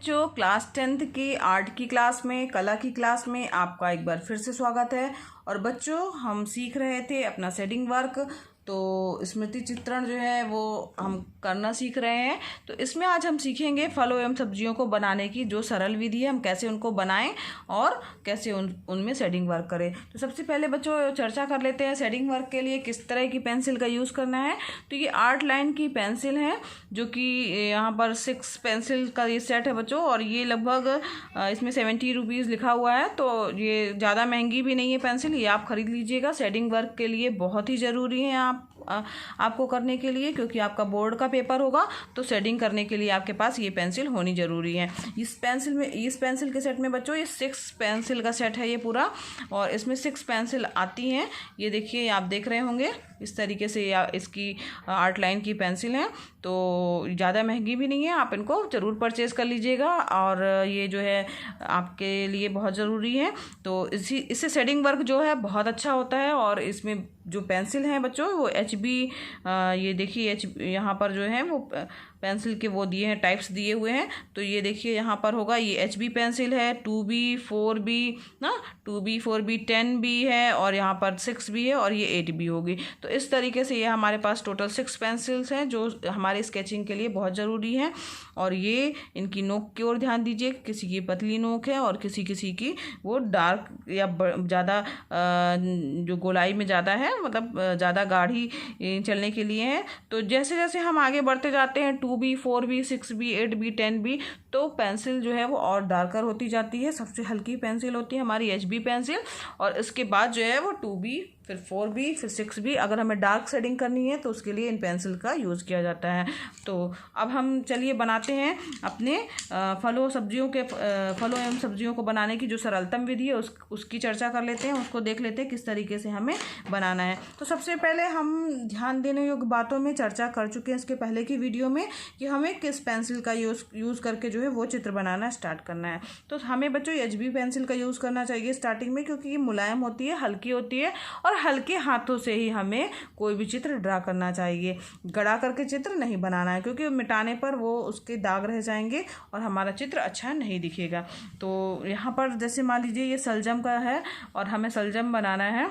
बच्चों, class 10th की art की क्लास में, कला की क्लास में आपका एक बार फिर से स्वागत है। और बच्चों, हम सीख रहे थे अपना शेडिंग वर्क। तो स्मृति चित्रण जो है वो हम करना सीख रहे हैं। तो इसमें आज हम सीखेंगे फलों एवं सब्जियों को बनाने की जो सरल विधि है, हम कैसे उनको बनाएं और कैसे उनमें शेडिंग वर्क करें। तो सबसे पहले बच्चों चर्चा कर लेते हैं शेडिंग वर्क के लिए किस तरह की पेंसिल का यूज़ करना है। तो ये आर्ट लाइन की पेंसिल है, जो कि यहाँ पर 6 पेंसिल का ये सेट है बच्चों। और ये लगभग इसमें 70 रुपीज़ लिखा हुआ है। तो ये ज़्यादा महंगी भी नहीं है पेंसिल, ये आप खरीद लीजिएगा। शेडिंग वर्क के लिए बहुत ही ज़रूरी है आपको करने के लिए, क्योंकि आपका बोर्ड का पेपर होगा। तो शेडिंग करने के लिए आपके पास ये पेंसिल होनी ज़रूरी है। इस पेंसिल के सेट में बच्चों ये 6 पेंसिल का सेट है ये पूरा। और इसमें 6 पेंसिल आती हैं। ये देखिए, आप देख रहे होंगे इस तरीके से इसकी आर्ट लाइन की पेंसिल है। तो ज़्यादा महंगी भी नहीं है, आप इनको ज़रूर परचेज़ कर लीजिएगा। और ये जो है आपके लिए बहुत ज़रूरी है। तो इससे शेडिंग वर्क जो है बहुत अच्छा होता है। और इसमें जो पेंसिल हैं बच्चों वो HB, ये देखिए यहाँ पर जो है वो पेंसिल के वो दिए हैं, टाइप्स दिए हुए हैं। तो ये देखिए यहाँ पर होगा, ये HB पेंसिल है, 2B 4B ना, 2B 4B 10B है, और यहाँ पर 6B है, और ये 8B होगी। तो इस तरीके से ये हमारे पास टोटल 6 पेंसिल्स हैं जो हमारे स्केचिंग के लिए बहुत ज़रूरी हैं। और ये इनकी नोक की ओर ध्यान दीजिए, किसी की पतली नोक है और किसी की वो डार्क या ज़्यादा जो गोलाई में ज़्यादा है, मतलब ज़्यादा गाढ़ी चलने के लिए है। तो जैसे जैसे हम आगे बढ़ते जाते हैं 2B 4B 6B 8B 10B, तो पेंसिल जो है वो और डार्कर होती जाती है। सबसे हल्की पेंसिल होती है हमारी HB पेंसिल, और इसके बाद जो है वो 2B, फिर 4B, फिर 6B। अगर हमें डार्क शेडिंग करनी है तो उसके लिए इन पेंसिल का यूज़ किया जाता है। तो अब हम चलिए बनाते हैं अपने फलों एवं सब्जियों को बनाने की जो सरलतम विधि है उसकी चर्चा कर लेते हैं, उसको देख लेते हैं किस तरीके से हमें बनाना है। तो सबसे पहले हम ध्यान देने योग्य बातों में चर्चा कर चुके हैं इसके पहले की वीडियो में, कि हमें किस पेंसिल का यूज़ करके जो है वो चित्र बनाना स्टार्ट करना है। तो हमें बच्चों HB पेंसिल का यूज़ करना चाहिए स्टार्टिंग में, क्योंकि ये मुलायम होती है, हल्की होती है, और हल्के हाथों से ही हमें कोई भी चित्र ड्रा करना चाहिए। गड़ा करके चित्र नहीं बनाना है, क्योंकि मिटाने पर वो उसके दाग रह जाएंगे और हमारा चित्र अच्छा नहीं दिखेगा। तो यहाँ पर जैसे मान लीजिए ये सलजम का है और हमें सलजम बनाना है।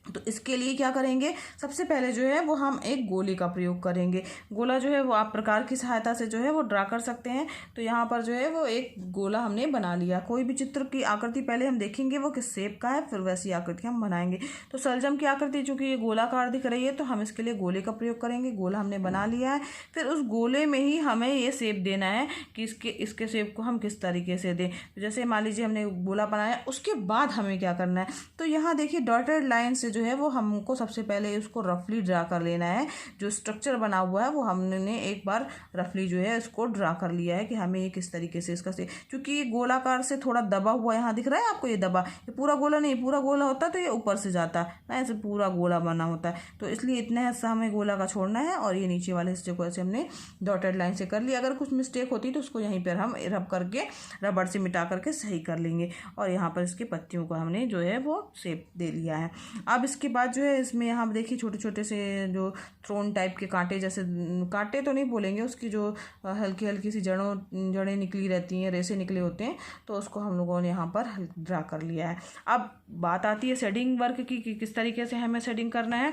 तो इसके लिए क्या करेंगे, सबसे पहले जो है वो हम एक गोले का प्रयोग करेंगे। गोला जो है वो आप प्रकार की सहायता से जो है वो ड्रा कर सकते हैं। तो यहाँ पर जो है वो एक गोला हमने बना लिया। कोई भी चित्र की आकृति पहले हम देखेंगे वो किस शेप का है, फिर वैसी आकृति हम बनाएंगे। तो सलजम की आकृति चूँकि ये गोलाकार दिख रही है, तो हम इसके लिए गोले का प्रयोग करेंगे। गोला हमने बना लिया है, फिर उस गोले में ही हमें ये शेप देना है कि इसके शेप को हम किस तरीके से दें। जैसे मान लीजिए हमने गोला बनाया, उसके बाद हमें क्या करना है, तो यहाँ देखिए डॉटेड लाइन से जो है वो हमको सबसे पहले उसको रफली ड्रा कर लेना है। जो स्ट्रक्चर बना हुआ है वो हमने एक बार रफली जो है इसको ड्रा कर लिया है कि हमें ये किस तरीके से इसका से, क्योंकि ये गोलाकार से थोड़ा दबा हुआ यहाँ दिख रहा है आपको, ये दबा, ये पूरा गोला नहीं, पूरा गोला होता तो ये ऊपर से जाता ना, ऐसे पूरा गोला बना होता है। तो इसलिए इतना हिस्सा हमें गोला का छोड़ना है, और ये नीचे वाले हिस्से को ऐसे हमने डॉटेड लाइन से कर लिया। अगर कुछ मिस्टेक होती तो उसको यहीं पर हम रब करके रबड़ से मिटा करके सही कर लेंगे। और यहाँ पर इसकी पत्तियों को हमने जो है वो शेप दे लिया है। अब इसके बाद जो है इसमें यहाँ देखिए छोटे छोटे से जो थ्रोन टाइप के कांटे, जैसे कांटे तो नहीं बोलेंगे, उसकी जो हल्की हल्की सी जड़ें निकली रहती हैं, रेसे निकले होते हैं, तो उसको हम लोगों ने यहाँ पर ड्रा कर लिया है। अब बात आती है शेडिंग वर्क की कि किस तरीके से हमें शेडिंग करना है।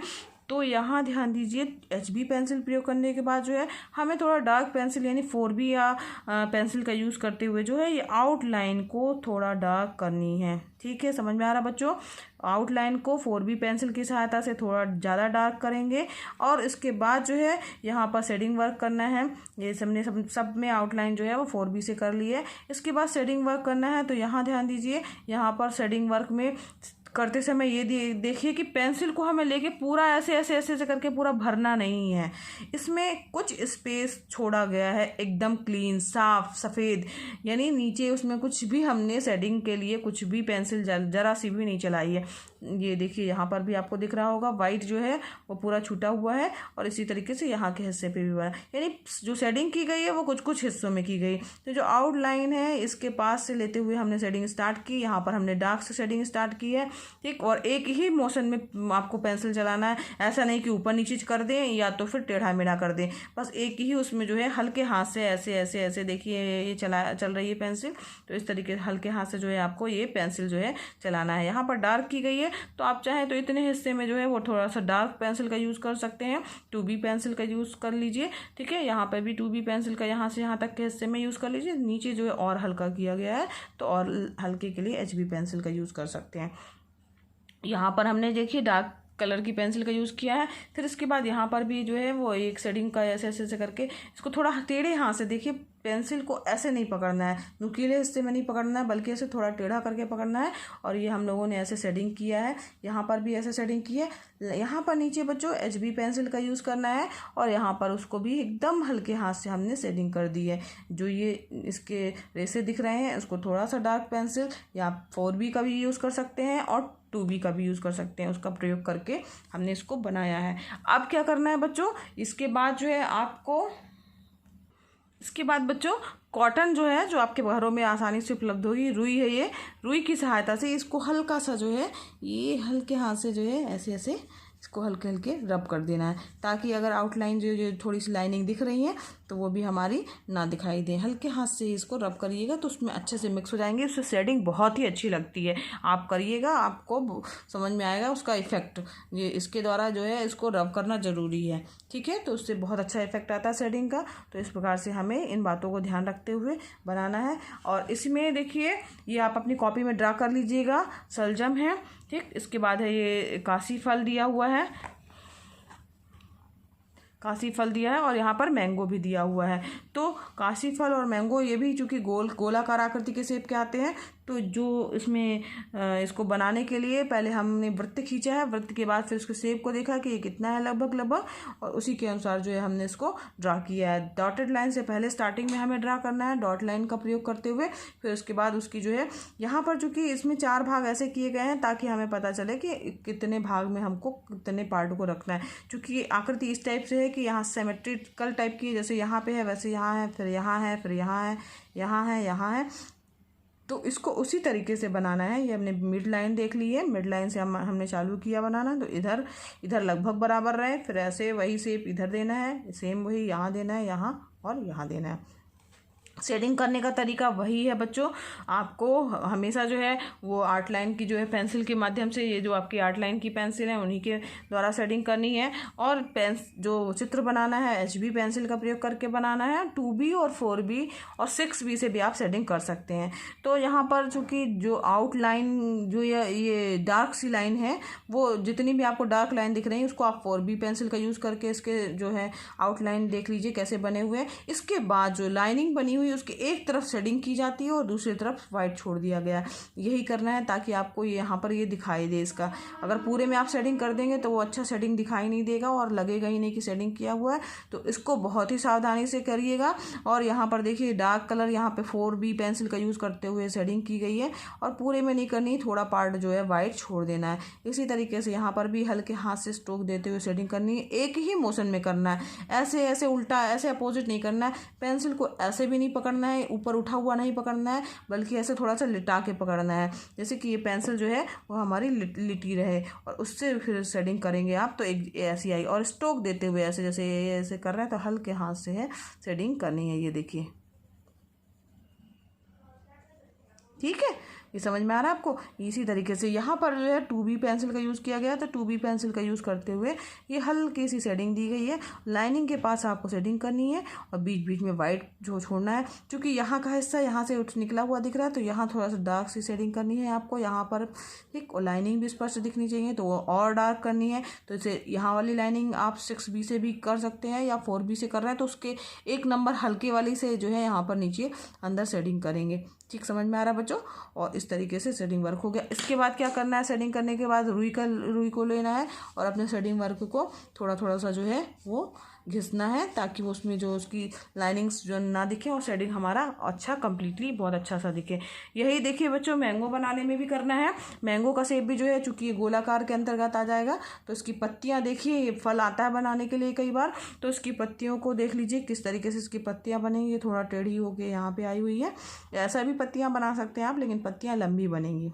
तो यहाँ ध्यान दीजिए, HB पेंसिल प्रयोग करने के बाद जो है हमें थोड़ा डार्क पेंसिल यानी 4B या पेंसिल का यूज़ करते हुए जो है ये आउटलाइन को थोड़ा डार्क करनी है। ठीक है, समझ में आ रहा बच्चों? आउटलाइन को 4B पेंसिल की सहायता से थोड़ा ज़्यादा डार्क करेंगे, और इसके बाद जो है यहाँ पर शेडिंग वर्क करना है। ये सबने सब में आउटलाइन जो है वो 4B से कर ली है। इसके बाद शेडिंग वर्क करना है। तो यहाँ ध्यान दीजिए, यहाँ पर शेडिंग वर्क में करते समय ये देखिए कि पेंसिल को हमें लेके पूरा ऐसे करके पूरा भरना नहीं है। इसमें कुछ स्पेस छोड़ा गया है, एकदम क्लीन, साफ, सफ़ेद, यानी नीचे उसमें कुछ भी हमने शेडिंग के लिए कुछ भी पेंसिल जरा सी भी नहीं चलाई है। ये देखिए यहाँ पर भी आपको दिख रहा होगा, वाइट जो है वो पूरा छूटा हुआ है, और इसी तरीके से यहाँ के हिस्से पे भी बना, यानी जो शेडिंग की गई है वो कुछ कुछ हिस्सों में की गई। तो जो आउटलाइन है इसके पास से लेते हुए हमने शेडिंग स्टार्ट की। यहाँ पर हमने डार्क से शेडिंग स्टार्ट की है, ठीक। और एक ही मोशन में आपको पेंसिल चलाना है, ऐसा नहीं कि ऊपर नीचे कर दें या तो फिर टेढ़ा मेढ़ा कर दें, बस एक ही उसमें जो है हल्के हाथ से ऐसे ऐसे ऐसे, देखिए ये चल रही है पेंसिल, तो इस तरीके से हल्के हाथ से जो है आपको ये पेंसिल जो है चलाना है। यहाँ पर डार्क की गई है, तो आप चाहें तो इतने हिस्से में जो है वो थोड़ा सा डार्क पेंसिल का यूज़ कर सकते हैं, 2B पेंसिल का यूज़ कर लीजिए, ठीक है। यहाँ पर भी 2B पेंसिल का यहाँ से यहाँ तक के हिस्से में यूज़ कर लीजिए, नीचे जो है और हल्का किया गया है तो और हल्के के लिए HB पेंसिल का यूज़ कर सकते हैं। यहाँ पर हमने देखिए डार्क कलर की पेंसिल का यूज़ किया है। फिर इसके बाद यहाँ पर भी जो है वो एक शेडिंग का ऐसे ऐसे करके इसको थोड़ा टेढ़े हाथ से, देखिए पेंसिल को ऐसे नहीं पकड़ना है, नुकीले हिस्से में नहीं पकड़ना है, बल्कि ऐसे थोड़ा टेढ़ा करके पकड़ना है। और ये हम लोगों ने ऐसे शेडिंग किया है, यहाँ पर भी ऐसे शेडिंग की है। यहाँ पर नीचे बच्चों HB पेंसिल का यूज़ करना है और यहाँ पर उसको भी एकदम हल्के हाथ से हमने शेडिंग कर दी है। जो ये इसके रेसे दिख रहे हैं उसको थोड़ा सा डार्क पेंसिल या 4B का भी यूज़ कर सकते हैं और 2B का भी यूज़ कर सकते हैं, उसका प्रयोग करके हमने इसको बनाया है। अब क्या करना है बच्चों, इसके बाद जो है आपको, इसके बाद बच्चों कॉटन जो है जो आपके घरों में आसानी से उपलब्ध होगी, रुई है, ये रुई की सहायता से इसको हल्का सा जो है ये हल्के हाथ से जो है ऐसे ऐसे इसको हल्के हल्के रब कर देना है, ताकि अगर आउटलाइन जो थोड़ी सी लाइनिंग दिख रही है तो वो भी हमारी ना दिखाई दे। हल्के हाथ से इसको रब करिएगा तो उसमें अच्छे से मिक्स हो जाएंगे, उससे शेडिंग बहुत ही अच्छी लगती है। आप करिएगा, आपको समझ में आएगा उसका इफ़ेक्ट। ये इसके द्वारा जो है इसको रब करना ज़रूरी है, ठीक है, तो उससे बहुत अच्छा इफेक्ट आता है शेडिंग का। तो इस प्रकार से हमें इन बातों को ध्यान रखते हुए बनाना है। और इसमें देखिए ये आप अपनी कॉपी में ड्रा कर लीजिएगा, शलजम है, ठीक। इसके बाद है ये काशी फल दिया हुआ है, काशी फल दिया है और यहाँ पर मैंगो भी दिया हुआ है। तो काशी फल और मैंगो ये भी चूँकि गोलाकार आकृति के शेप के आते हैं, तो जो इसमें इसको बनाने के लिए पहले हमने वृत्त खींचा है, वृत्त के बाद फिर उसके शेप को देखा कि ये कितना है लगभग, और उसी के अनुसार जो है हमने इसको ड्रा किया है। डॉटेड लाइन से पहले स्टार्टिंग में हमें ड्रा करना है, डॉट लाइन का प्रयोग करते हुए। फिर उसके बाद उसकी जो है यहाँ पर चूँकि इसमें 4 भाग ऐसे किए गए हैं ताकि हमें पता चले कि कितने भाग में हमको कितने पार्ट को रखना है। चूँकि आकृति इस टाइप से है कि यहाँ सिमेट्रिकल टाइप की, जैसे यहाँ पे है वैसे यहाँ है, फिर यहाँ है, फिर यहाँ है, यहाँ है, यहाँ है, तो इसको उसी तरीके से बनाना है। ये हमने मिड लाइन देख ली है, मिड लाइन से हमने चालू किया बनाना, तो इधर लगभग बराबर रहे, फिर ऐसे वही शेप इधर देना है, सेम वही यहाँ देना है, यहाँ और यहाँ देना है। शेडिंग करने का तरीका वही है बच्चों, आपको हमेशा जो है वो आर्ट लाइन की जो है पेंसिल के माध्यम से, ये जो आपकी आर्ट लाइन की पेंसिल है उन्हीं के द्वारा शेडिंग करनी है। और जो चित्र बनाना है HB पेंसिल का प्रयोग करके बनाना है। 2B और 4B और 6B से भी आप शेडिंग कर सकते हैं। तो यहाँ पर चूँकि जो आउटलाइन जो ये डार्क सी लाइन है, वो जितनी भी आपको डार्क लाइन दिख रही है उसको आप 4B पेंसिल का यूज़ करके इसके जो है आउटलाइन देख लीजिए कैसे बने हुए हैं। इसके बाद जो लाइनिंग बनी हुई उसकी एक तरफ शेडिंग की जाती है और दूसरी तरफ वाइट छोड़ दिया गया है। यही करना है ताकि आपको यहाँ पर ये दिखाई दे इसका। अगर पूरे में आप शेडिंग कर देंगे तो वो अच्छा शेडिंग दिखाई नहीं देगा और लगेगा ही नहीं कि शेडिंग किया हुआ है। तो इसको बहुत ही सावधानी से करिएगा। और यहाँ पर देखिए डार्क कलर यहाँ पे 4B पेंसिल का यूज़ करते हुए शेडिंग की गई है और पूरे में नहीं करनी, थोड़ा पार्ट जो है वाइट छोड़ देना है। इसी तरीके से यहाँ पर भी हल्के हाथ से स्ट्रोक देते हुए शेडिंग करनी है, एक ही मोशन में करना है, ऐसे ऐसे उल्टा ऐसे अपोजिट नहीं करना है। पेंसिल को ऐसे भी नहीं पकड़ना है, ऊपर उठा हुआ नहीं पकड़ना है, बल्कि ऐसे थोड़ा सा लिटा के पकड़ना है, जैसे कि ये पेंसिल जो है वो हमारी लिटी रहे, और उससे फिर शेडिंग करेंगे आप तो एक ऐसी आई। और स्ट्रोक देते हुए ऐसे जैसे ये ऐसे कर रहे हैं तो हल्के हाथ से है शेडिंग करनी है, ये देखिए, ठीक है। ये समझ में आ रहा है आपको। इसी तरीके से यहाँ पर जो है 2B पेंसिल का यूज़ किया गया है, तो 2B पेंसिल का यूज़ करते हुए ये हल्की सी शेडिंग दी गई है। लाइनिंग के पास आपको शेडिंग करनी है और बीच बीच में वाइट जो छोड़ना है, क्योंकि यहाँ का हिस्सा यहाँ से निकला हुआ दिख रहा है तो यहाँ थोड़ा सा डार्क सी शेडिंग करनी है आपको। यहाँ पर ठीक लाइनिंग भी स्पष्ट दिखनी चाहिए तो वो और डार्क करनी है। तो इसे यहाँ वाली लाइनिंग आप 6B से भी कर सकते हैं या 4B से कर रहे हैं तो उसके 1 नंबर हल्के वाली से जो है यहाँ पर नीचे अंदर शेडिंग करेंगे। ठीक समझ में आ रहा है बच्चों। और इस तरीके से शेडिंग वर्क हो गया। इसके बाद क्या करना है, शेडिंग करने के बाद रुई को लेना है और अपने शेडिंग वर्क को थोड़ा थोड़ा सा जो है वो घिसना है ताकि वो उसमें जो उसकी लाइनिंग्स जो ना दिखे और शेडिंग हमारा अच्छा कंप्लीटली बहुत अच्छा सा दिखे। यही देखिए बच्चों मैंगो बनाने में भी करना है। मैंगो का शेप भी जो है चूँकि ये गोलाकार के अंतर्गत आ जाएगा तो इसकी पत्तियाँ देखिए, ये फल आता है बनाने के लिए कई बार, तो इसकी पत्तियों को देख लीजिए किस तरीके से इसकी पत्तियाँ बनेंगी। ये थोड़ा टेढ़ी होके यहाँ पे आई हुई है, ऐसा भी पत्तियाँ बना सकते हैं आप, लेकिन पत्तियाँ लंबी बनेंगी।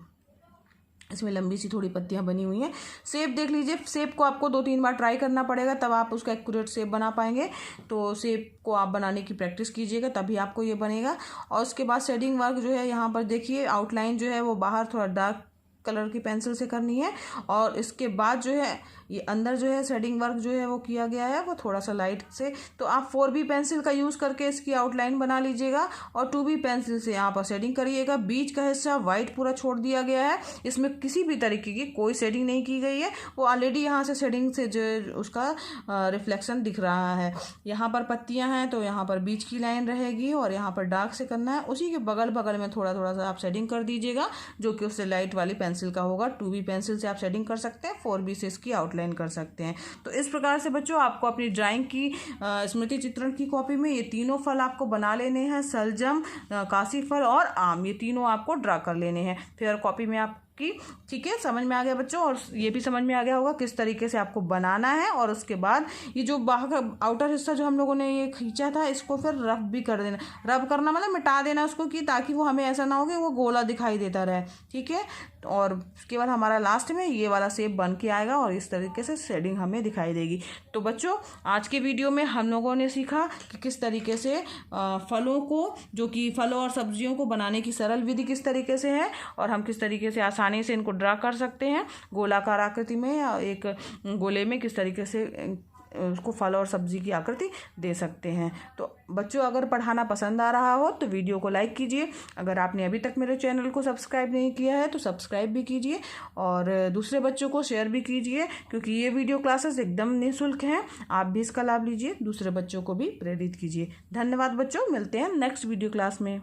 इसमें लंबी सी थोड़ी पत्तियां बनी हुई हैं। शेप देख लीजिए, शेप को आपको 2-3 बार ट्राई करना पड़ेगा, तब आप उसका एक्यूरेट शेप बना पाएंगे। तो शेप को आप बनाने की प्रैक्टिस कीजिएगा, तभी आपको ये बनेगा। और उसके बाद शेडिंग वर्क जो है, यहाँ पर देखिए आउटलाइन जो है वो बाहर थोड़ा डार्क कलर की पेंसिल से करनी है, और इसके बाद जो है ये अंदर जो है शेडिंग वर्क जो है वो किया गया है वो थोड़ा सा लाइट से। तो आप 4B पेंसिल का यूज़ करके इसकी आउटलाइन बना लीजिएगा, और 2B पेंसिल से यहाँ पर शेडिंग करिएगा। बीच का हिस्सा वाइट पूरा छोड़ दिया गया है, इसमें किसी भी तरीके की कोई शेडिंग नहीं की गई है, वो ऑलरेडी यहाँ से शेडिंग से जो उसका रिफ्लेक्शन दिख रहा है। यहाँ पर पत्तियाँ हैं तो यहाँ पर बीच की लाइन रहेगी, और यहाँ पर डार्क से करना है। उसी के बगल बगल में थोड़ा थोड़ा सा आप शेडिंग कर दीजिएगा, जो कि उससे लाइट वाली पेंसिल का होगा। 2B पेंसिल से आप शेडिंग कर सकते हैं, 4B से इसकी आउटलाइन कर सकते हैं। तो इस प्रकार से बच्चों आपको अपनी ड्राइंग की स्मृति चित्रण की कॉपी में ये तीनों फल आपको बना लेने हैं, सलजम, काशी फल और आम, ये तीनों आपको ड्रा कर लेने हैं फेयर कॉपी में आपकी। ठीक है, समझ में आ गया बच्चों, और ये भी समझ में आ गया होगा किस तरीके से आपको बनाना है। और उसके बाद ये जो बाहर का आउटर हिस्सा जो हम लोगों ने ये खींचा था, इसको फिर रफ भी कर देना। रब करना मतलब मिटा देना उसको, कि ताकि वो हमें ऐसा ना हो कि वो गोला दिखाई देता रहे। ठीक है, और उसके बाद हमारा लास्ट में ये वाला शेप बन के आएगा, और इस तरीके से शेडिंग हमें दिखाई देगी। तो बच्चों आज के वीडियो में हम लोगों ने सीखा कि किस तरीके से फलों को, जो कि फलों और सब्जियों को बनाने की सरल विधि किस तरीके से है, और हम किस तरीके से आसानी से इनको ड्रा कर सकते हैं गोलाकार आकृति में, या एक गोले में किस तरीके से उसको फल और सब्जी की आकृति दे सकते हैं। तो बच्चों अगर पढ़ाना पसंद आ रहा हो तो वीडियो को लाइक कीजिए। अगर आपने अभी तक मेरे चैनल को सब्सक्राइब नहीं किया है तो सब्सक्राइब भी कीजिए, और दूसरे बच्चों को शेयर भी कीजिए, क्योंकि ये वीडियो क्लासेस एकदम निःशुल्क हैं। आप भी इसका लाभ लीजिए, दूसरे बच्चों को भी प्रेरित कीजिए। धन्यवाद बच्चों, मिलते हैं नेक्स्ट वीडियो क्लास में।